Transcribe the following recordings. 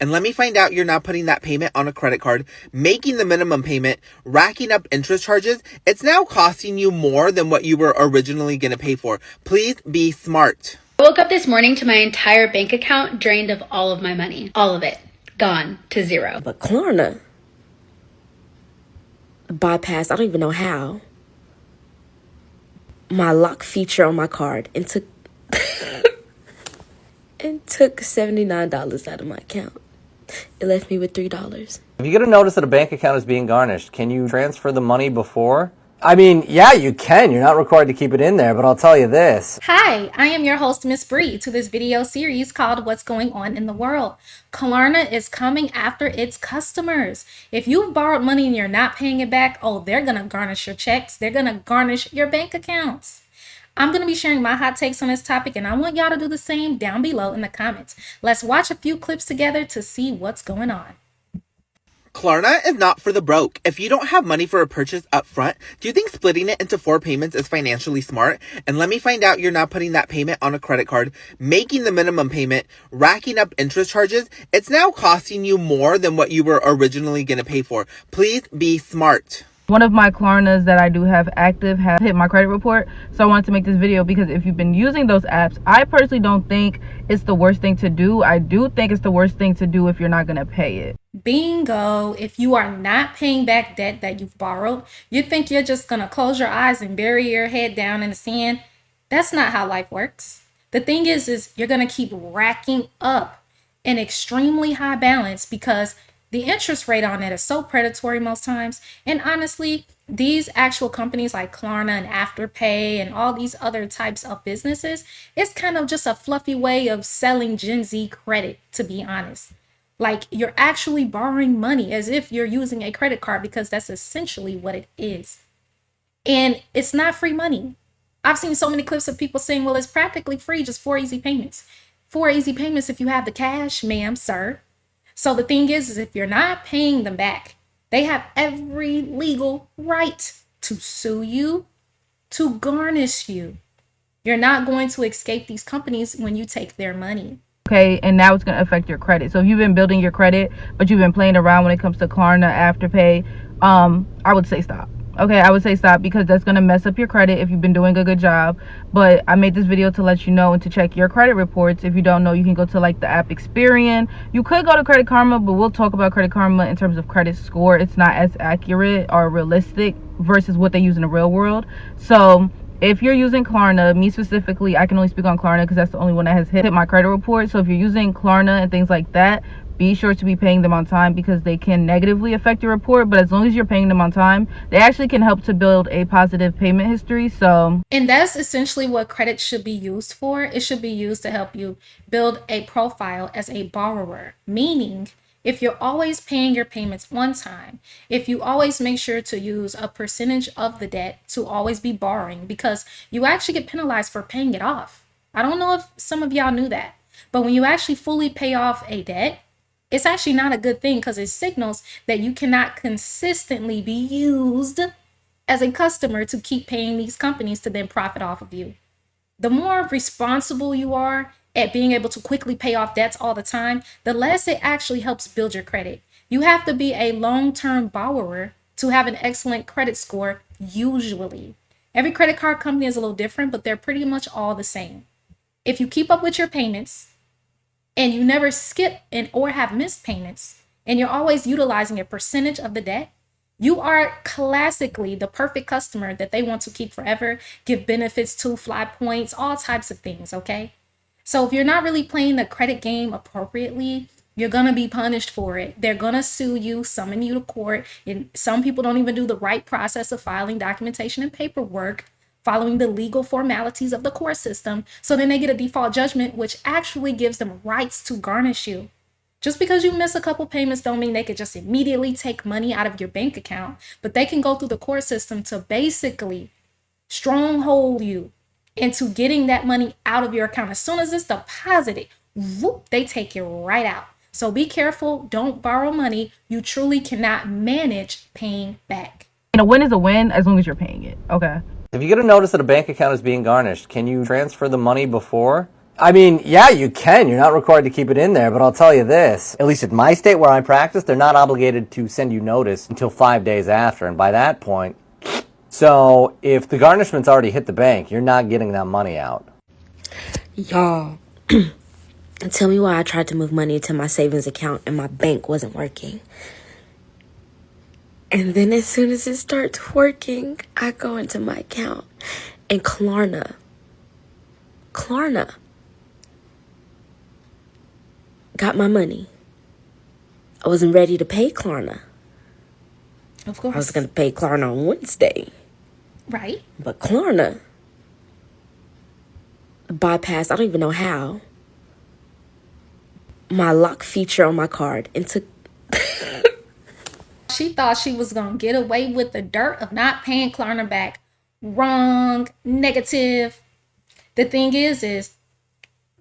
And let me find out you're not putting that payment on a credit card, making the minimum payment, racking up interest charges. It's now costing you more than what you were originally going to pay for. Please be smart. I woke up this morning to my entire bank account drained of all of my money. All of it. Gone to zero. But Klarna bypassed, I don't even know how, my lock feature on my card and took $79 out of my account. It left me with $3. If you get a notice that a bank account is being garnished, can you transfer the money before? I mean, yeah, you can. You're not required to keep it in there, but I'll tell you this. Hi, I am your host, Miss Bree, to this video series called What's Going On in the World. Klarna is coming after its customers. If you've borrowed money and you're not paying it back, oh, they're going to garnish your checks. They're going to garnish your bank accounts. I'm going to be sharing my hot takes on this topic, and I want y'all to do the same down below in the comments. Let's watch a few clips together to see what's going on. Klarna is not for the broke. If you don't have money for a purchase up front, do you think splitting it into 4 payments is financially smart? And let me find out you're not putting that payment on a credit card, making the minimum payment, racking up interest charges. It's now costing you more than what you were originally going to pay for. Please be smart. One of my Klarnas that I do have active has hit my credit report, so I wanted to make this video because if you've been using those apps, I personally don't think it's the worst thing to do. I do think it's the worst thing to do if you're not going to pay it. Bingo. If you are not paying back debt that you've borrowed, you think you're just going to close your eyes and bury your head down in the sand. That's not how life works. The thing is you're going to keep racking up an extremely high balance because the interest rate on it is so predatory most times. And honestly, these actual companies like Klarna and Afterpay and all these other types of businesses, it's kind of just a fluffy way of selling Gen Z credit, to be honest. Like you're actually borrowing money as if you're using a credit card because that's essentially what it is. And it's not free money. I've seen so many clips of people saying, well, it's practically free, just 4 easy payments. 4 easy payments if you have the cash, ma'am, sir. So the thing is if you're not paying them back, they have every legal right to sue you, to garnish you. You're not going to escape these companies when you take their money. Okay, and now it's going to affect your credit. So if you've been building your credit, but you've been playing around when it comes to Klarna, Afterpay, I would say stop. Okay, I would say stop because that's going to mess up your credit if you've been doing a good job. But I made this video to let you know and to check your credit reports. If you don't know, you can go to like the app Experian. You could go to Credit Karma, but we'll talk about Credit Karma in terms of credit score. It's not as accurate or realistic versus what they use in the real world. So if you're using Klarna, me specifically, I can only speak on Klarna because that's the only one that has hit my credit report. So if you're using Klarna and things like that, be sure to be paying them on time because they can negatively affect your report. But as long as you're paying them on time, they actually can help to build a positive payment history. And that's essentially what credit should be used for. It should be used to help you build a profile as a borrower, meaning if you're always paying your payments on time, if you always make sure to use a percentage of the debt to always be borrowing because you actually get penalized for paying it off. I don't know if some of y'all knew that, but when you actually fully pay off a debt, it's actually not a good thing because it signals that you cannot consistently be used as a customer to keep paying these companies to then profit off of you. The more responsible you are at being able to quickly pay off debts all the time, the less it actually helps build your credit. You have to be a long-term borrower to have an excellent credit score, usually. Every credit card company is a little different, but they're pretty much all the same. If you keep up with your payments and you never skip or have missed payments, and you're always utilizing a percentage of the debt, you are classically the perfect customer that they want to keep forever, give benefits to, fly points, all types of things, okay? So if you're not really playing the credit game appropriately, you're going to be punished for it. They're going to sue you, summon you to court. And some people don't even do the right process of filing documentation and paperwork, following the legal formalities of the court system. So then they get a default judgment, which actually gives them rights to garnish you. Just because you miss a couple payments don't mean they could just immediately take money out of your bank account, but they can go through the court system to basically stronghold you into getting that money out of your account. As soon as it's deposited, whoop, they take it right out. So be careful. Don't borrow money you truly cannot manage paying back. And a win is a win as long as you're paying it. Okay. If you get a notice that a bank account is being garnished, can you transfer the money before? I mean, yeah, you can. You're not required to keep it in there, but I'll tell you this. At least in my state where I practice, they're not obligated to send you notice until 5 days after. And by that point, so if the garnishment's already hit the bank, you're not getting that money out. Y'all, tell me why I tried to move money into my savings account and my bank wasn't working. And then as soon as it starts working, I go into my account and Klarna got my money. I wasn't ready to pay Klarna. Of course. I was going to pay Klarna on Wednesday. Right. But Klarna bypassed, I don't even know how, my lock feature on my card and took... She thought she was going to get away with the dirt of not paying Klarna back. Wrong. Negative. The thing is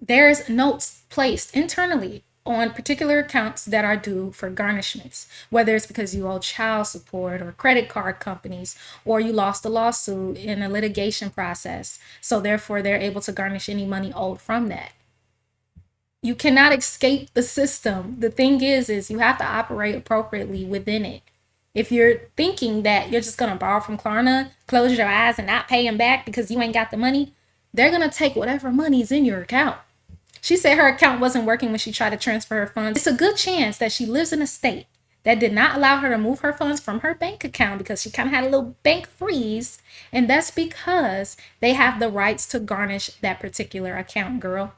there's notes placed internally on particular accounts that are due for garnishments, whether it's because you owe child support or credit card companies, or you lost a lawsuit in a litigation process. So therefore, they're able to garnish any money owed from that. You cannot escape the system. The thing is you have to operate appropriately within it. If you're thinking that you're just going to borrow from Klarna, close your eyes and not pay them back because you ain't got the money, they're going to take whatever money's in your account. She said her account wasn't working when she tried to transfer her funds. It's a good chance that she lives in a state that did not allow her to move her funds from her bank account because she kind of had a little bank freeze. And that's because they have the rights to garnish that particular account, girl.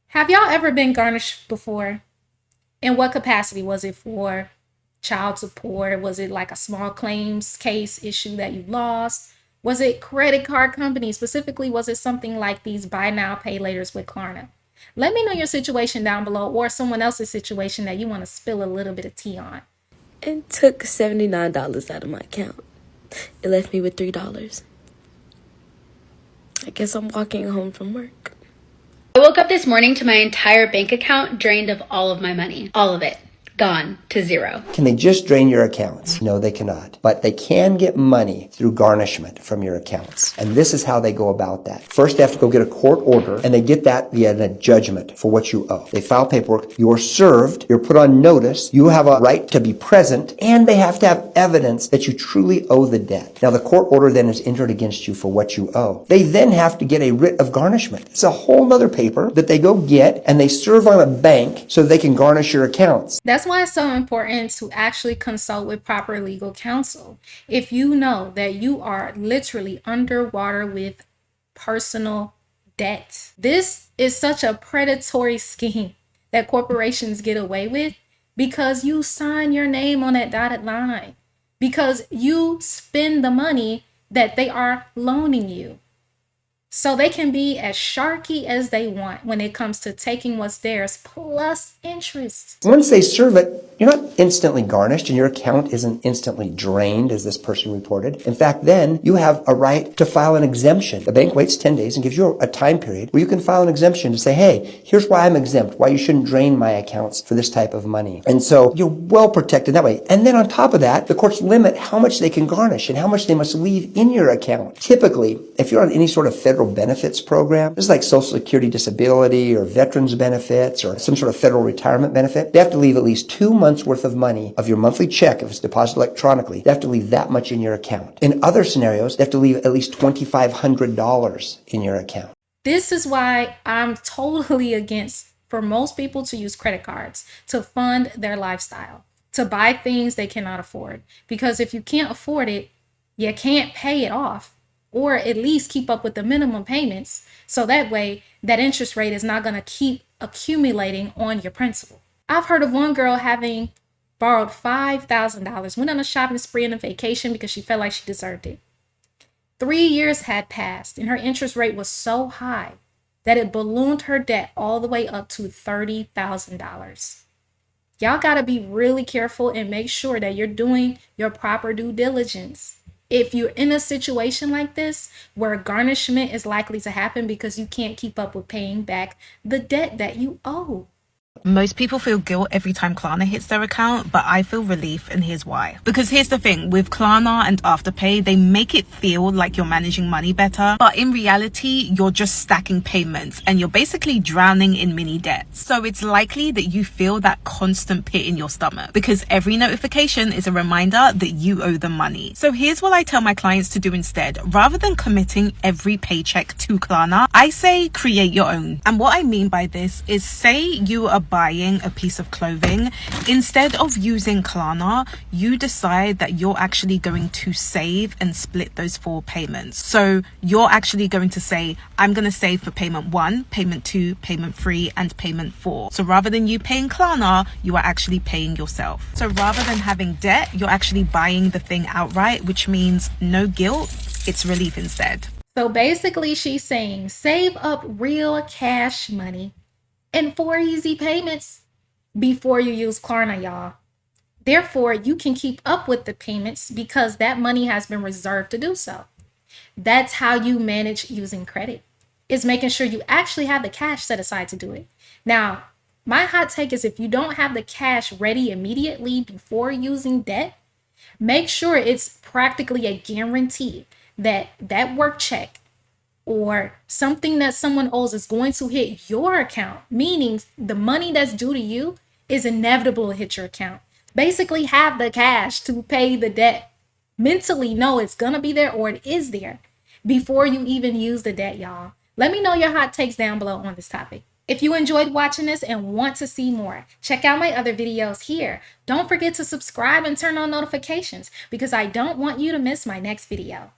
Have y'all ever been garnished before? In what capacity? Was it for child support? Was it like a small claims case issue that you lost? Was it credit card companies? Specifically, was it something like these buy now, pay laters with Klarna? Let me know your situation down below, or someone else's situation that you want to spill a little bit of tea on. and took $79 out of my account. It left me with $3. I guess I'm walking home from work. I woke up this morning to my entire bank account drained of all of my money. All of it. Gone to zero. Can they just drain your accounts? No, they cannot. But they can get money through garnishment from your accounts. And this is how they go about that. First, they have to go get a court order, and they get that via a judgment for what you owe. They file paperwork. You're served. You're put on notice. You have a right to be present, and they have to have evidence that you truly owe the debt. Now, the court order then is entered against you for what you owe. They then have to get a writ of garnishment. It's a whole nother paper that they go get, and they serve on a bank so they can garnish your accounts. That's why it's so important to actually consult with proper legal counsel. If you know that you are literally underwater with personal debt, this is such a predatory scheme that corporations get away with because you sign your name on that dotted line, because you spend the money that they are loaning you. So they can be as sharky as they want when it comes to taking what's theirs plus interest. Once they serve it, you're not instantly garnished and your account isn't instantly drained, as this person reported. In fact, then you have a right to file an exemption. The bank waits 10 days and gives you a time period where you can file an exemption to say, hey, here's why I'm exempt, why you shouldn't drain my accounts for this type of money. And so you're well protected that way. And then on top of that, the courts limit how much they can garnish and how much they must leave in your account. Typically, if you're on any sort of federal benefits program, this is like Social Security disability or veterans benefits or some sort of federal retirement benefit, they have to leave at least 2 months worth of money of your monthly check if it's deposited electronically. They have to leave that much in your account. In other scenarios, they have to leave at least $2,500 in your account. This is why I'm totally against for most people to use credit cards to fund their lifestyle, to buy things they cannot afford. Because if you can't afford it, you can't pay it off, or at least keep up with the minimum payments. So that way, that interest rate is not going to keep accumulating on your principal. I've heard of one girl having borrowed $5,000, went on a shopping spree and a vacation because she felt like she deserved it. 3 years had passed and her interest rate was so high that it ballooned her debt all the way up to $30,000. Y'all got to be really careful and make sure that you're doing your proper due diligence. If you're in a situation like this where garnishment is likely to happen because you can't keep up with paying back the debt that you owe. Most people feel guilt every time Klarna hits their account, but I feel relief, and here's why. Because here's the thing, with Klarna and Afterpay, they make it feel like you're managing money better, but in reality, you're just stacking payments and you're basically drowning in mini debts. So it's likely that you feel that constant pit in your stomach because every notification is a reminder that you owe them money. So here's what I tell my clients to do instead. Rather than committing every paycheck to Klarna, I say create your own. And what I mean by this is, say you are buying a piece of clothing, instead of using Klarna, you decide that you're actually going to save and split those 4 payments. So you're actually going to say, I'm going to save for payment 1, payment 2, payment 3, and payment 4. So rather than you paying Klarna, you are actually paying yourself. So rather than having debt, you're actually buying the thing outright, which means no guilt, it's relief instead. So basically she's saying save up real cash money in 4 easy payments before you use Klarna, y'all. Therefore, you can keep up with the payments because that money has been reserved to do so. That's how you manage using credit, is making sure you actually have the cash set aside to do it. Now, my hot take is if you don't have the cash ready immediately before using debt, make sure it's practically a guarantee that that work check or something that someone owes is going to hit your account, meaning the money that's due to you is inevitable to hit your account. Basically, have the cash to pay the debt. Mentally know it's gonna be there or it is there before you even use the debt, y'all. Let me know your hot takes down below on this topic. If you enjoyed watching this and want to see more, check out my other videos here. Don't forget to subscribe and turn on notifications because I don't want you to miss my next video.